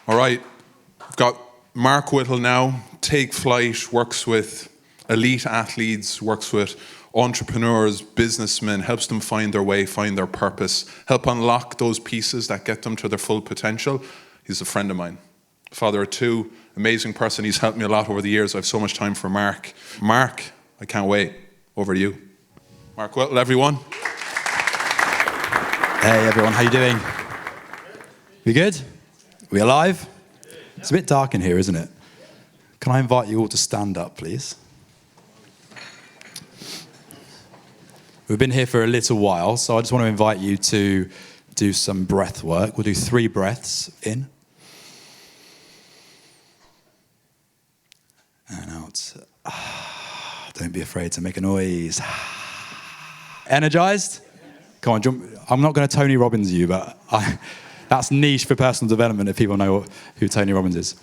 All right, I've got Mark Whittle now. Take Flight, works with elite athletes, works with entrepreneurs, businessmen, helps them find their way, find their purpose, help unlock those pieces that get them to their full potential. He's a friend of mine. Father of two, amazing person. He's helped me a lot over the years. I have so much time for Mark. Mark, I can't wait. Over to you. Mark Whittle, everyone. Hey everyone, how you doing? We good? We alive? It's a bit dark in here, isn't it? Can I invite you all to stand up, please? We've been here for a little while, so I just want to invite you to do some breath work. We'll do 3 breaths in. And out. Don't be afraid to make a noise. Energized? Come on, jump. I'm not going to Tony Robbins you, but that's niche for personal development if people know who Tony Robbins is.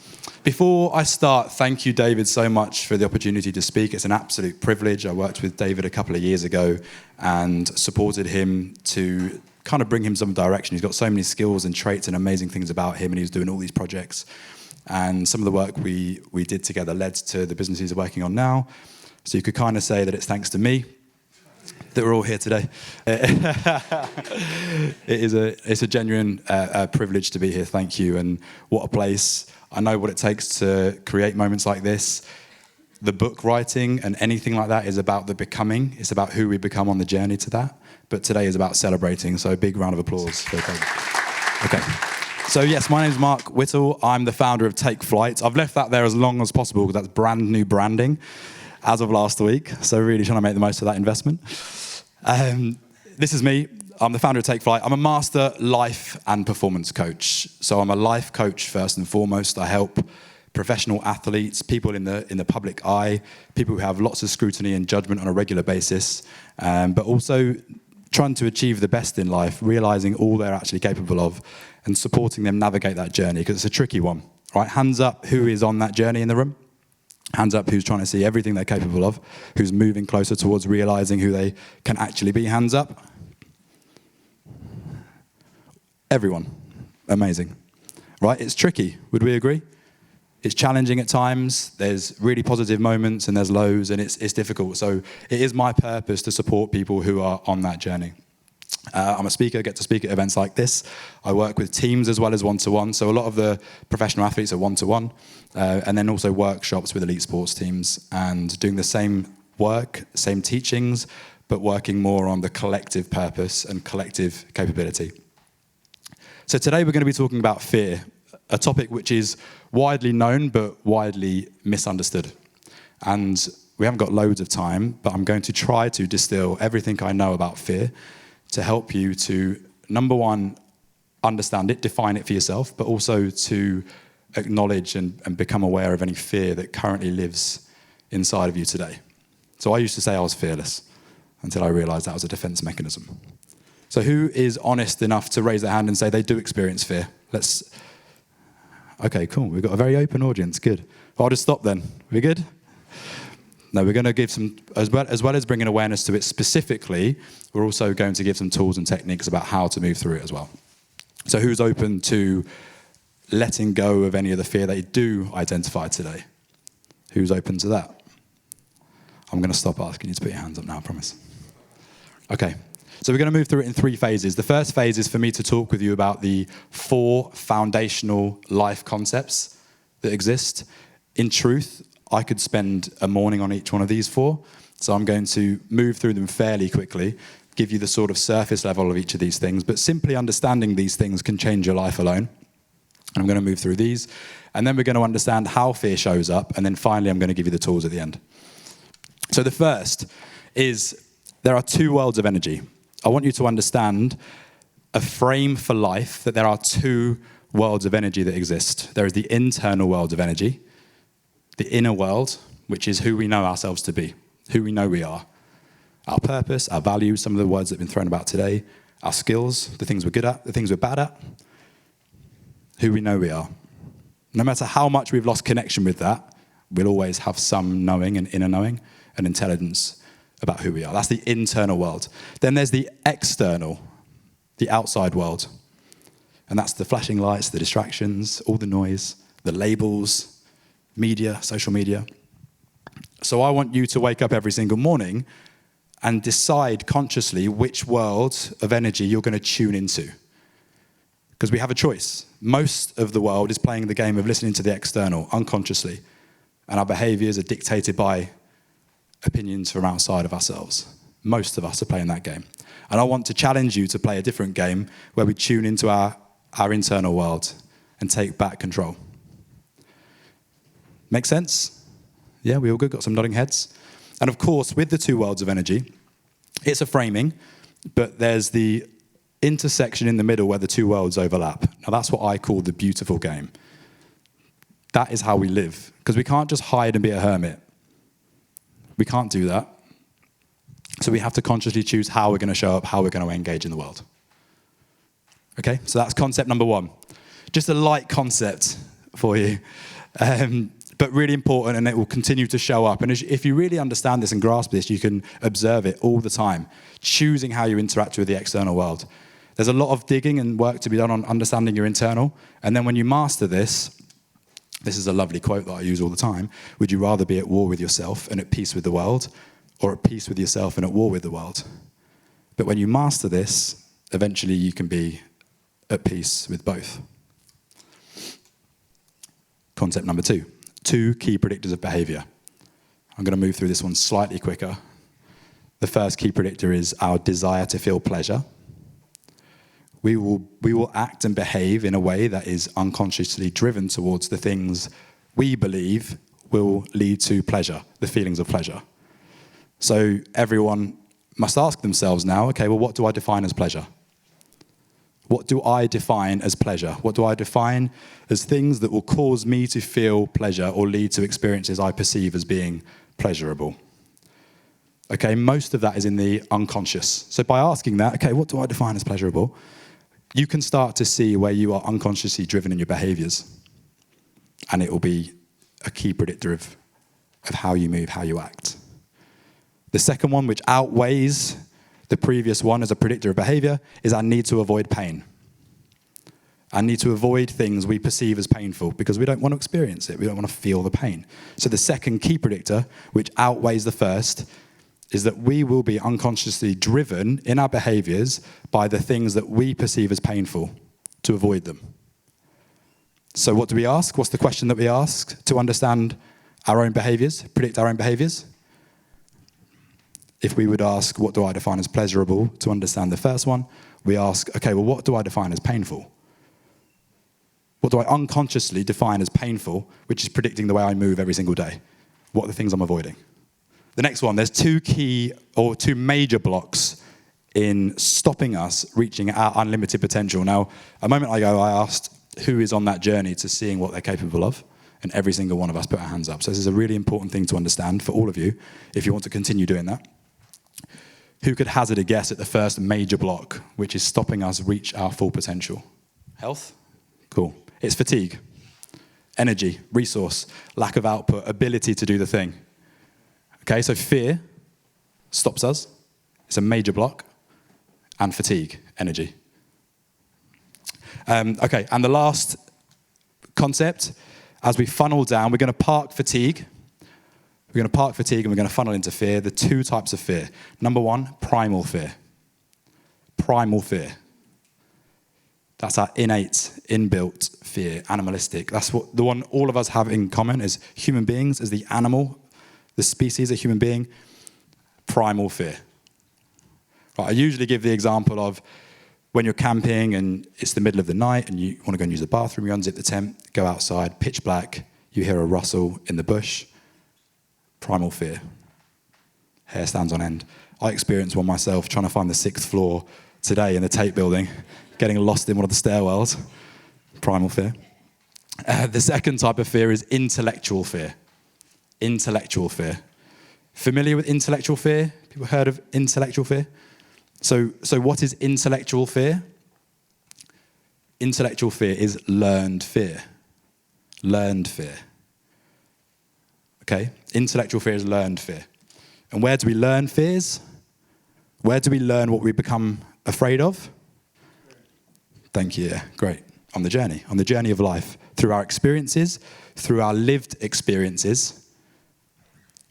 Before I start, thank you, David, so much for the opportunity to speak. It's an absolute privilege. I worked with David a couple of years ago and supported him to kind of bring him some direction. He's got so many skills and traits and amazing things about him, and he's doing all these projects. And some of the work we did together led to the business he's working on now. So you could kind of say that it's thanks to me that we're all here today. It's a genuine privilege to be here. Thank you. And what a place. I know what it takes to create moments like this. The book writing and anything like that is about the becoming. It's about who we become on the journey to that. But today is about celebrating. So a big round of applause for David. Okay. So yes, my name is Mark Whittle. I'm the founder of Take Flight. I've left that there as long as possible because that's brand new branding as of last week. So really trying to make the most of that investment. This is me. I'm the founder of Take Flight. I'm a master life and performance coach. So I'm a life coach first and foremost. I help professional athletes, people in the public eye, people who have lots of scrutiny and judgment on a regular basis, but also trying to achieve the best in life, realizing all they're actually capable of, and supporting them navigate that journey, because it's a tricky one, right? Hands up who is on that journey in the room. Hands up who's trying to see everything they're capable of, who's moving closer towards realizing who they can actually be. Hands up. Everyone. Amazing. Right? It's tricky. Would we agree? It's challenging at times. There's really positive moments and there's lows, and it's difficult. So it is my purpose to support people who are on that journey. I'm a speaker, get to speak at events like this. I work with teams as well as one-to-one. So a lot of the professional athletes are one-to-one, and then also workshops with elite sports teams and doing the same work, same teachings, but working more on the collective purpose and collective capability. So today we're going to be talking about fear, a topic which is widely known but widely misunderstood. And we haven't got loads of time, but I'm going to try to distill everything I know about fear to help you to, number one, understand it, define it for yourself, but also to acknowledge and become aware of any fear that currently lives inside of you today. So I used to say I was fearless until I realized that was a defense mechanism. So who is honest enough to raise their hand and say they do experience fear? Okay, cool. We've got a very open audience. Good. Well, I'll just stop then. We good? No, we're going to give some, as well as bringing awareness to it specifically, we're also going to give some tools and techniques about how to move through it as well. So who's open to letting go of any of the fear they do identify today? Who's open to that? I'm going to stop asking you to put your hands up now, I promise. Okay, so we're going to move through it in 3 phases. The first phase is for me to talk with you about the 4 foundational life concepts that exist. In truth, I could spend a morning on each one of these 4, so I'm going to move through them fairly quickly, give you the sort of surface level of each of these things, but simply understanding these things can change your life alone. And I'm going to move through these, and then we're going to understand how fear shows up, and then finally I'm going to give you the tools at the end. So the first is there are 2 worlds of energy. I want you to understand a frame for life, that there are 2 worlds of energy that exist. There is the internal world of energy, the inner world, which is who we know ourselves to be, who we know we are. Our purpose, our values, some of the words that have been thrown about today, our skills, the things we're good at, the things we're bad at, who we know we are. No matter how much we've lost connection with that, we'll always have some knowing and inner knowing and intelligence about who we are. That's the internal world. Then there's the external, the outside world. And that's the flashing lights, the distractions, all the noise, the labels, media, social media. So I want you to wake up every single morning and decide consciously which world of energy you're going to tune into. Because we have a choice. Most of the world is playing the game of listening to the external unconsciously. And our behaviors are dictated by opinions from outside of ourselves. Most of us are playing that game. And I want to challenge you to play a different game where we tune into our internal world and take back control. Make sense? Yeah, we all good? Got some nodding heads? And of course, with the two worlds of energy, it's a framing, but there's the intersection in the middle where the two worlds overlap. Now that's what I call the beautiful game. That is how we live. Because we can't just hide and be a hermit. We can't do that. So we have to consciously choose how we're going to show up, how we're going to engage in the world. Okay, so that's concept number one. Just a light concept for you, but really important, and it will continue to show up. And if you really understand this and grasp this, you can observe it all the time, choosing how you interact with the external world. There's a lot of digging and work to be done on understanding your internal, and then when you master this is a lovely quote that I use all the time. Would you rather be at war with yourself and at peace with the world, or at peace with yourself and at war with the world? But when you master this, eventually you can be at peace with both. Concept number two. 2 key predictors of behavior. I'm going to move through this one slightly quicker. The first key predictor is our desire to feel pleasure. We will act and behave in a way that is unconsciously driven towards the things we believe will lead to pleasure, the feelings of pleasure. So everyone must ask themselves now, okay, well, what do I define as pleasure? What do I define as pleasure? What do I define as things that will cause me to feel pleasure or lead to experiences I perceive as being pleasurable? Okay, most of that is in the unconscious. So by asking that, okay, what do I define as pleasurable? You can start to see where you are unconsciously driven in your behaviors. And it will be a key predictor of how you move, how you act. The second one, which outweighs the previous one as a predictor of behavior, is our need to avoid pain. Our need to avoid things we perceive as painful because we don't want to experience it. We don't want to feel the pain. So the second key predictor, which outweighs the first, is that we will be unconsciously driven in our behaviors by the things that we perceive as painful to avoid them. So what do we ask? What's the question that we ask to understand our own behaviors, predict our own behaviors? If we would ask, what do I define as pleasurable, to understand the first one, we ask, okay, well, what do I define as painful? What do I unconsciously define as painful, which is predicting the way I move every single day? What are the things I'm avoiding? The next one, there's 2 major blocks in stopping us reaching our unlimited potential. Now, a moment ago, I asked who is on that journey to seeing what they're capable of, and every single one of us put our hands up. So this is a really important thing to understand for all of you, if you want to continue doing that. Who could hazard a guess at the first major block, which is stopping us reach our full potential? Health? Cool. It's fatigue, energy, resource, lack of output, ability to do the thing. Okay, so fear stops us. It's a major block. And fatigue, energy. Okay, and the last concept, as we funnel down, we're going to park fatigue. We're going to park fatigue and we're going to funnel into fear. The 2 types of fear. Number 1, primal fear. Primal fear. That's our innate, inbuilt fear, animalistic. That's what the one all of us have in common as human beings, as the animal, the species of human being. Primal fear. Right, I usually give the example of when you're camping and it's the middle of the night and you want to go and use the bathroom, you unzip the tent, go outside, pitch black, you hear a rustle in the bush. Primal fear. Hair stands on end. I experienced one myself trying to find the 6th floor today in the TATE building, getting lost in one of the stairwells. Primal fear. The second type of fear is intellectual fear. Intellectual fear. Familiar with intellectual fear? People heard of intellectual fear? So what is intellectual fear? Intellectual fear is learned fear. Learned fear. Okay? Intellectual fear is learned fear. And where do we learn fears? Where do we learn what we become afraid of? Thank you. Yeah, great. On the journey of life, through our experiences, through our lived experiences,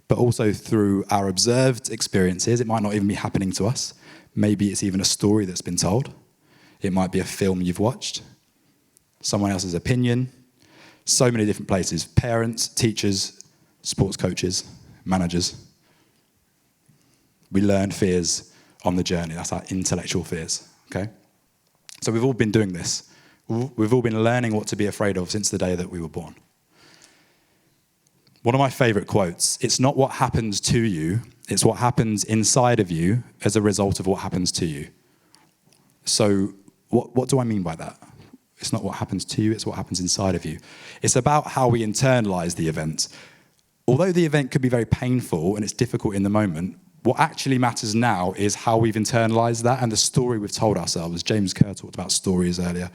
but also through our observed experiences. It might not even be happening to us. Maybe it's even a story that's been told. It might be a film you've watched, someone else's opinion, so many different places. Parents, teachers, sports coaches, managers. We learn fears on the journey. That's our intellectual fears, okay? So we've all been doing this. We've all been learning what to be afraid of since the day that we were born. One of my favorite quotes, it's not what happens to you, it's what happens inside of you as a result of what happens to you. So what do I mean by that? It's not what happens to you, it's what happens inside of you. It's about how we internalize the event. Although the event could be very painful and it's difficult in the moment, what actually matters now is how we've internalized that and the story we've told ourselves. James Kerr talked about stories earlier.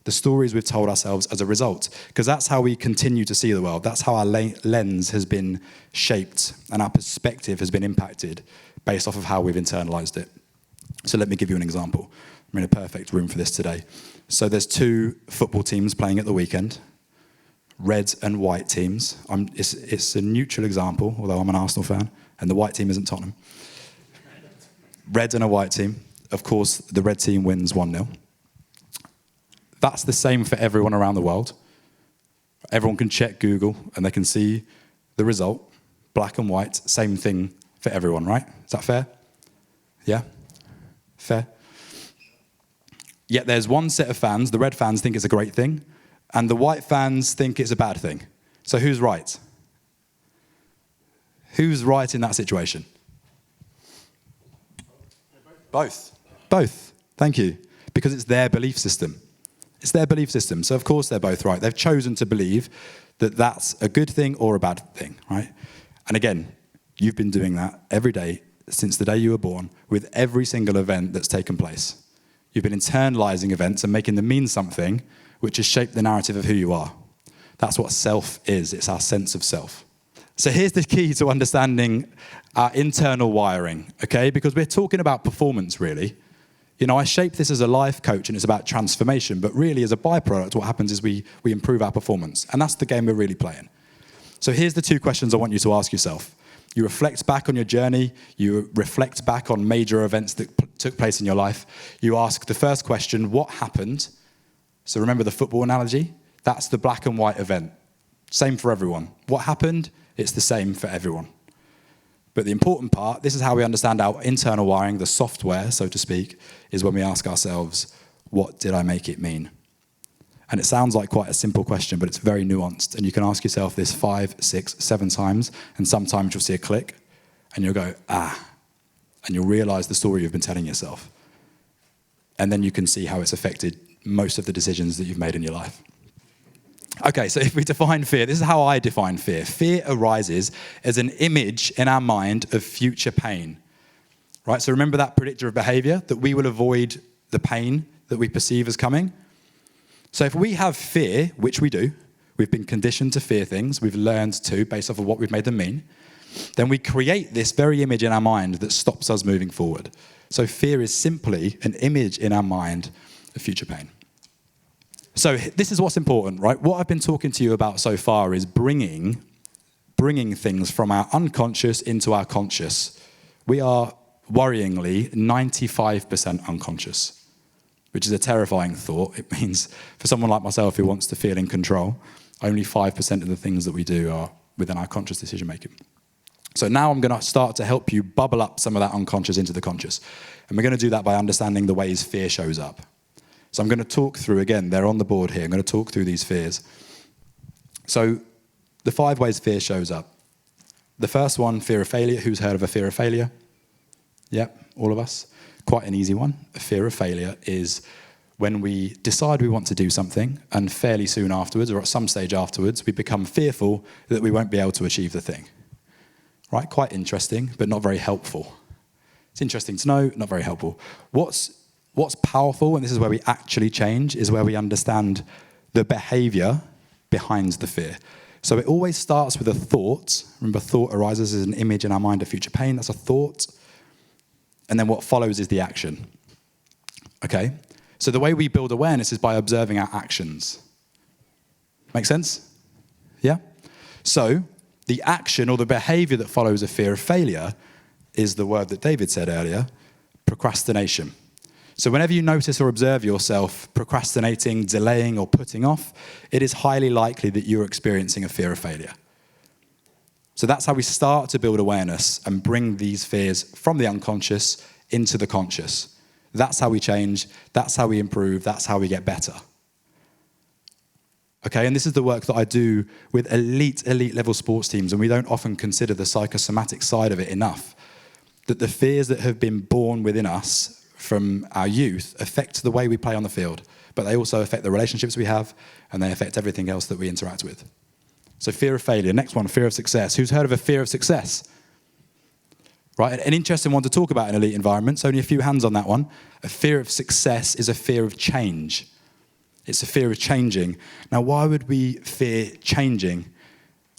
The stories we've told ourselves as a result, because that's how we continue to see the world. That's how our lens has been shaped and our perspective has been impacted based off of how we've internalized it. So let me give you an example. I'm in a perfect room for this today. So there's 2 football teams playing at the weekend, red and white teams. It's a neutral example, although I'm an Arsenal fan, and the white team isn't Tottenham. Red and a white team. Of course, the red team wins 1-0. That's the same for everyone around the world. Everyone can check Google and they can see the result, black and white, same thing for everyone, right? Is that fair? Yeah? Fair? Yet there's one set of fans, the red fans think it's a great thing, and the white fans think it's a bad thing. So who's right? Who's right in that situation? Both. Both. Thank you. Because it's their belief system. It's their belief system. So of course they're both right. They've chosen to believe that that's a good thing or a bad thing, right? And again, you've been doing that every day since the day you were born with every single event that's taken place. You've been internalizing events and making them mean something which has shaped the narrative of who you are. That's what self is. It's our sense of self. So here's the key to understanding our internal wiring, okay? Because we're talking about performance, really. You know, I shape this as a life coach and it's about transformation, but really as a byproduct, what happens is we improve our performance. And that's the game we're really playing. So here's the 2 questions I want you to ask yourself. You reflect back on your journey. You reflect back on major events that took place in your life. You ask the first question, what happened? So remember the football analogy? That's the black and white event. Same for everyone. What happened? It's the same for everyone. But the important part, this is how we understand our internal wiring, the software, so to speak, is when we ask ourselves, what did I make it mean? And it sounds like quite a simple question, but it's very nuanced. And you can ask yourself this 5, 6, 7 times, and sometimes you'll see a click, and you'll go, ah, and you'll realize the story you've been telling yourself. And then you can see how it's affected most of the decisions that you've made in your life. Okay, so if we define fear, this is how I define fear. Fear arises as an image in our mind of future pain, right? So remember that predictor of behavior, that we will avoid the pain that we perceive as coming. So if we have fear, which we do, we've been conditioned to fear things, we've learned to based off of what we've made them mean, then we create this very image in our mind that stops us moving forward. So fear is simply an image in our mind of future pain. So this is what's important, right? What I've been talking to you about so far is bringing things from our unconscious into our conscious. We are worryingly 95% unconscious, which is a terrifying thought. It means for someone like myself who wants to feel in control, only 5% of the things that we do are within our conscious decision making. So now I'm going to start to help you bubble up some of that unconscious into the conscious. And we're going to do that by understanding the ways fear shows up. So I'm going to talk through, again, they're on the board here. I'm going to talk through these fears. So the 5 ways fear shows up. The first one, fear of failure. Who's heard of a fear of failure? Yep, all of us. Quite an easy one. A fear of failure is when we decide we want to do something and fairly soon afterwards, or at some stage afterwards, we become fearful that we won't be able to achieve the thing. Right? Quite interesting, but not very helpful. It's interesting to know, not very helpful. What's powerful, and this is where we actually change, is where we understand the behavior behind the fear. So it always starts with a thought. Remember, thought arises as an image in our mind of future pain. That's a thought. And then what follows is the action. Okay? So the way we build awareness is by observing our actions. Make sense? Yeah? So the action or the behavior that follows a fear of failure is the word that David said earlier, procrastination. So whenever you notice or observe yourself procrastinating, delaying, or putting off, it is highly likely that you're experiencing a fear of failure. So that's how we start to build awareness and bring these fears from the unconscious into the conscious. That's how we change, that's how we improve, that's how we get better. Okay, and this is the work that I do with elite level sports teams, and we don't often consider the psychosomatic side of it enough. That the fears that have been born within us from our youth affect the way we play on the field, but they also affect the relationships we have, and they affect everything else that we interact with. So fear of failure. Next one, fear of success. Who's heard of a fear of success? Right, an interesting one to talk about in elite environments. Only a few hands on that one. A fear of success is a fear of change. It's a fear of changing. Now, why would we fear changing?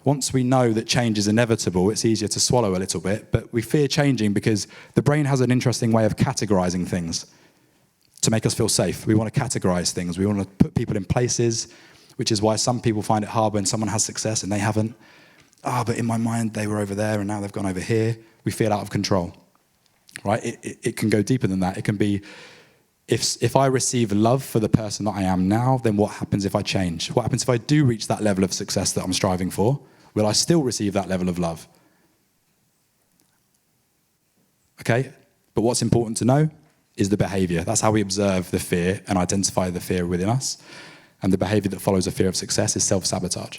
Once we know that change is inevitable, it's easier to swallow a little bit, but we fear changing because the brain has an interesting way of categorizing things to make us feel safe. We want to categorize things. We want to put people in places, which is why some people find it hard when someone has success and they haven't. But in my mind, they were over there and now they've gone over here. We feel out of control, right? It can go deeper than that. It can be, if I receive love for the person that I am now, then what happens if I change? What happens if I do reach that level of success that I'm striving for? Will I still receive that level of love? Okay, but what's important to know is the behavior. That's how we observe the fear and identify the fear within us. And the behavior that follows a fear of success is self-sabotage.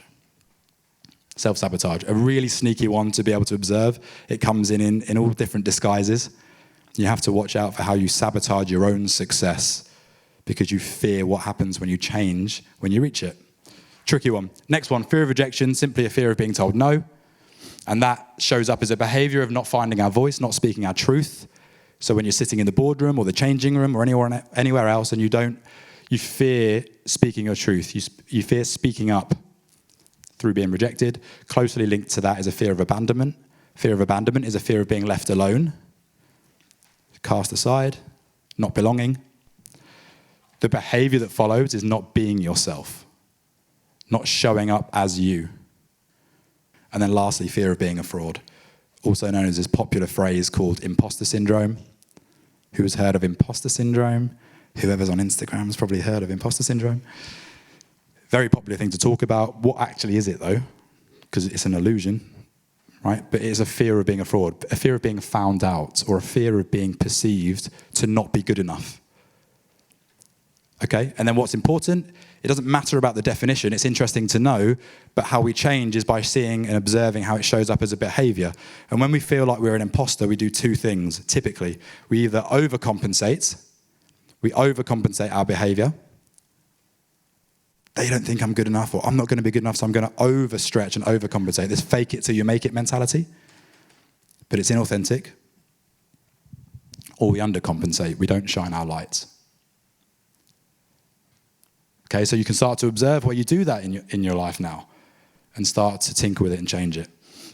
Self-sabotage, a really sneaky one to be able to observe. It comes in all different disguises. You have to watch out for how you sabotage your own success because you fear what happens when you change, when you reach it. Tricky one. Next one, fear of rejection, simply a fear of being told no. And that shows up as a behavior of not finding our voice, not speaking our truth. So when you're sitting in the boardroom or the changing room or anywhere else and you fear speaking your truth. You fear speaking up through being rejected. Closely linked to that is a fear of abandonment. Fear of abandonment is a fear of being left alone, cast aside, not belonging. The behavior that follows is not being yourself, not showing up as you. And then lastly, fear of being a fraud, also known as this popular phrase called imposter syndrome. Who has heard of imposter syndrome? Whoever's on Instagram has probably heard of imposter syndrome. Very popular thing to talk about. What actually is it, though? Because it's an illusion, right? But it is a fear of being a fraud, a fear of being found out, or a fear of being perceived to not be good enough. Okay? And then what's important, it doesn't matter about the definition. It's interesting to know, but how we change is by seeing and observing how it shows up as a behavior. And when we feel like we're an imposter, we do two things, typically. We either overcompensate our behavior. They don't think I'm good enough, or I'm not going to be good enough, so I'm going to overstretch and overcompensate. This fake it till you make it mentality. But it's inauthentic. Or we undercompensate. We don't shine our lights. Okay, so you can start to observe where you do that in your life now and start to tinker with it and change it.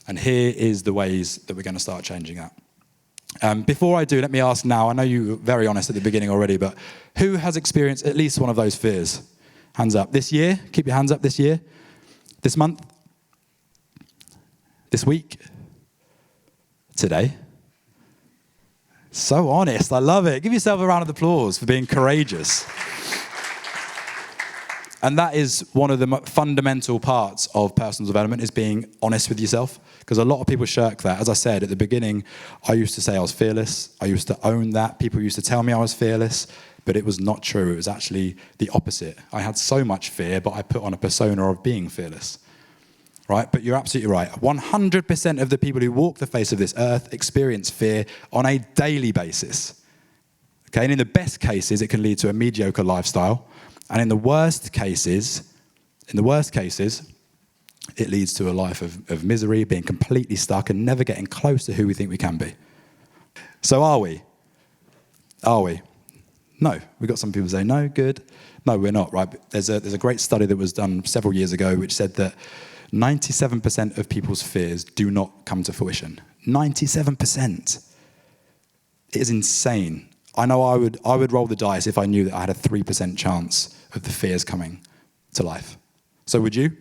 And here is the ways that we're going to start changing that. Before I do, let me ask now, I know you were very honest at the beginning already, but who has experienced at least one of those fears? Hands up. This year? Keep your hands up this year. This month? This week? Today? So honest. I love it. Give yourself a round of applause for being courageous. And that is one of the fundamental parts of personal development, is being honest with yourself. Because a lot of people shirk that. As I said at the beginning, I used to say I was fearless. I used to own that. People used to tell me I was fearless. But it was not true. It was actually the opposite. I had so much fear, but I put on a persona of being fearless. Right? But you're absolutely right. 100% of the people who walk the face of this earth experience fear on a daily basis. Okay? And in the best cases, it can lead to a mediocre lifestyle. And in the worst cases, it leads to a life of misery, being completely stuck and never getting close to who we think we can be. So are we? Are we? No. We've got some people say, no, good. No, we're not, right? But there's a great study that was done several years ago which said that 97% of people's fears do not come to fruition. 97%. It is insane. I know I would roll the dice if I knew that I had a 3% chance of the fears coming to life. So would you?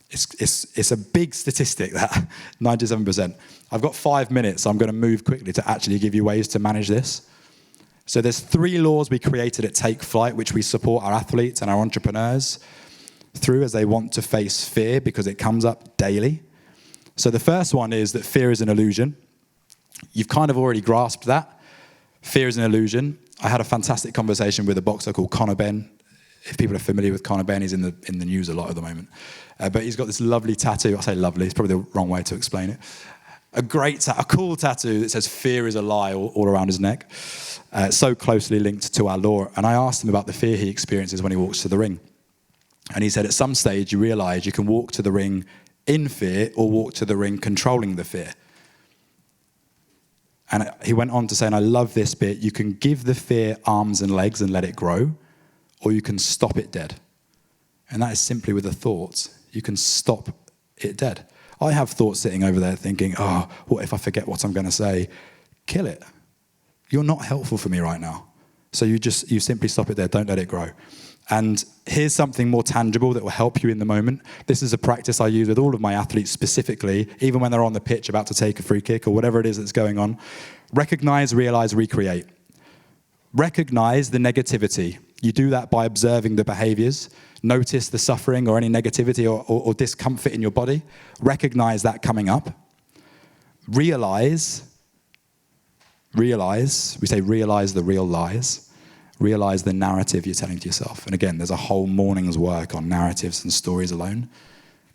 It's a big statistic, that 97%. I've got 5 minutes, so I'm going to move quickly to actually give you ways to manage this. So there's 3 laws we created at Take Flight, which we support our athletes and our entrepreneurs through as they want to face fear, because it comes up daily. So the first one is that fear is an illusion. You've kind of already grasped that. Fear is an illusion. I had a fantastic conversation with a boxer called Conor Benn. If people are familiar with Conor Benn, he's in the news a lot at the moment. But he's got this lovely tattoo. I say lovely, it's probably the wrong way to explain it. A cool tattoo that says "fear is a lie" all around his neck. So closely linked to our law. And I asked him about the fear he experiences when he walks to the ring. And he said at some stage you realise you can walk to the ring in fear or walk to the ring controlling the fear. And he went on to say, and I love this bit, you can give the fear arms and legs and let it grow, or you can stop it dead. And that is simply with a thought. You can stop it dead. I have thoughts sitting over there thinking, oh, what if I forget what I'm going to say? Kill it. You're not helpful for me right now. So you simply stop it there. Don't let it grow. And here's something more tangible that will help you in the moment. This is a practice I use with all of my athletes specifically, even when they're on the pitch about to take a free kick or whatever it is that's going on. Recognize, realize, recreate. Recognize the negativity. You do that by observing the behaviors. Notice the suffering or any negativity or discomfort in your body. Recognize that coming up. Realize, we say realize the real lies. Realize the narrative you're telling to yourself. And again, there's a whole morning's work on narratives and stories alone.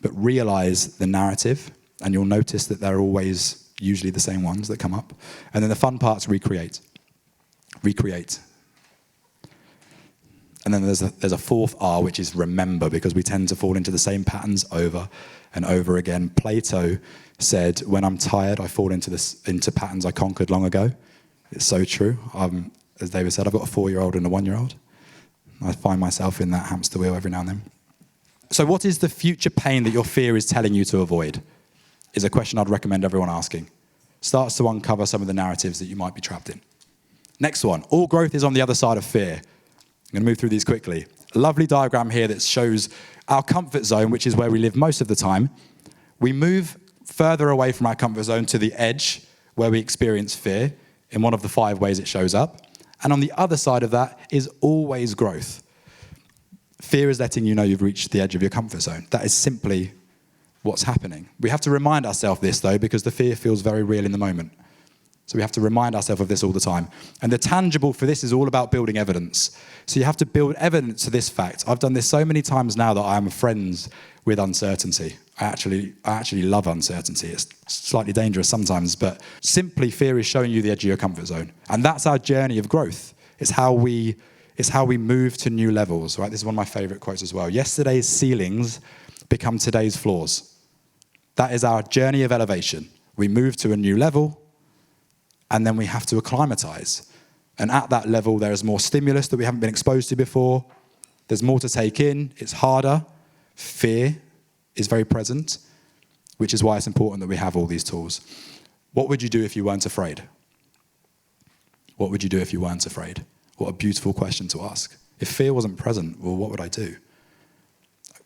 But realize the narrative, and you'll notice that they're always usually the same ones that come up. And then the fun part's recreate. Recreate. And then there's a fourth R, which is remember, because we tend to fall into the same patterns over and over again. Plato said, when I'm tired, I fall into patterns I conquered long ago. It's so true. As David said, I've got a 4-year-old and a 1-year-old. I find myself in that hamster wheel every now and then. So what is the future pain that your fear is telling you to avoid? Is a question I'd recommend everyone asking. Starts to uncover some of the narratives that you might be trapped in. Next one, all growth is on the other side of fear. I'm going to move through these quickly. A lovely diagram here that shows our comfort zone, which is where we live most of the time. We move further away from our comfort zone to the edge where we experience fear in one of the 5 ways it shows up. And on the other side of that is always growth. Fear is letting you know you've reached the edge of your comfort zone. That is simply what's happening. We have to remind ourselves this, though, because the fear feels very real in the moment. So we have to remind ourselves of this all the time. And the tangible for this is all about building evidence. So you have to build evidence to this fact. I've done this so many times now that I am friends with uncertainty. I actually love uncertainty. It's slightly dangerous sometimes, but simply fear is showing you the edge of your comfort zone. And that's our journey of growth. It's how we move to new levels, right? This is one of my favorite quotes as well. Yesterday's ceilings become today's floors. That is our journey of elevation. We move to a new level, and then we have to acclimatize. And at that level, there is more stimulus that we haven't been exposed to before. There's more to take in. It's harder. Fear is very present, which is why it's important that we have all these tools. What would you do if you weren't afraid? What would you do if you weren't afraid? What a beautiful question to ask. If fear wasn't present, well, what would I do?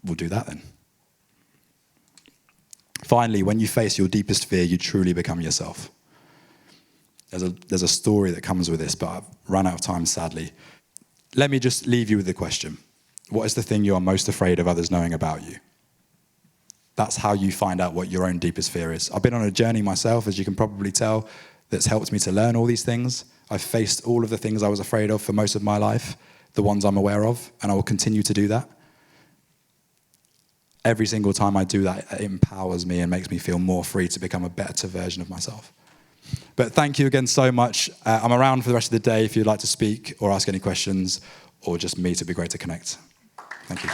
We'll do that then. Finally, when you face your deepest fear, you truly become yourself. There's a story that comes with this, but I've run out of time, sadly. Let me just leave you with the question. What is the thing you are most afraid of others knowing about you? That's how you find out what your own deepest fear is. I've been on a journey myself, as you can probably tell, that's helped me to learn all these things. I've faced all of the things I was afraid of for most of my life, the ones I'm aware of, and I will continue to do that. Every single time I do that, it empowers me and makes me feel more free to become a better version of myself. But thank you again so much. I'm around for the rest of the day if you'd like to speak or ask any questions or just meet. It'd be great to connect. Thank you.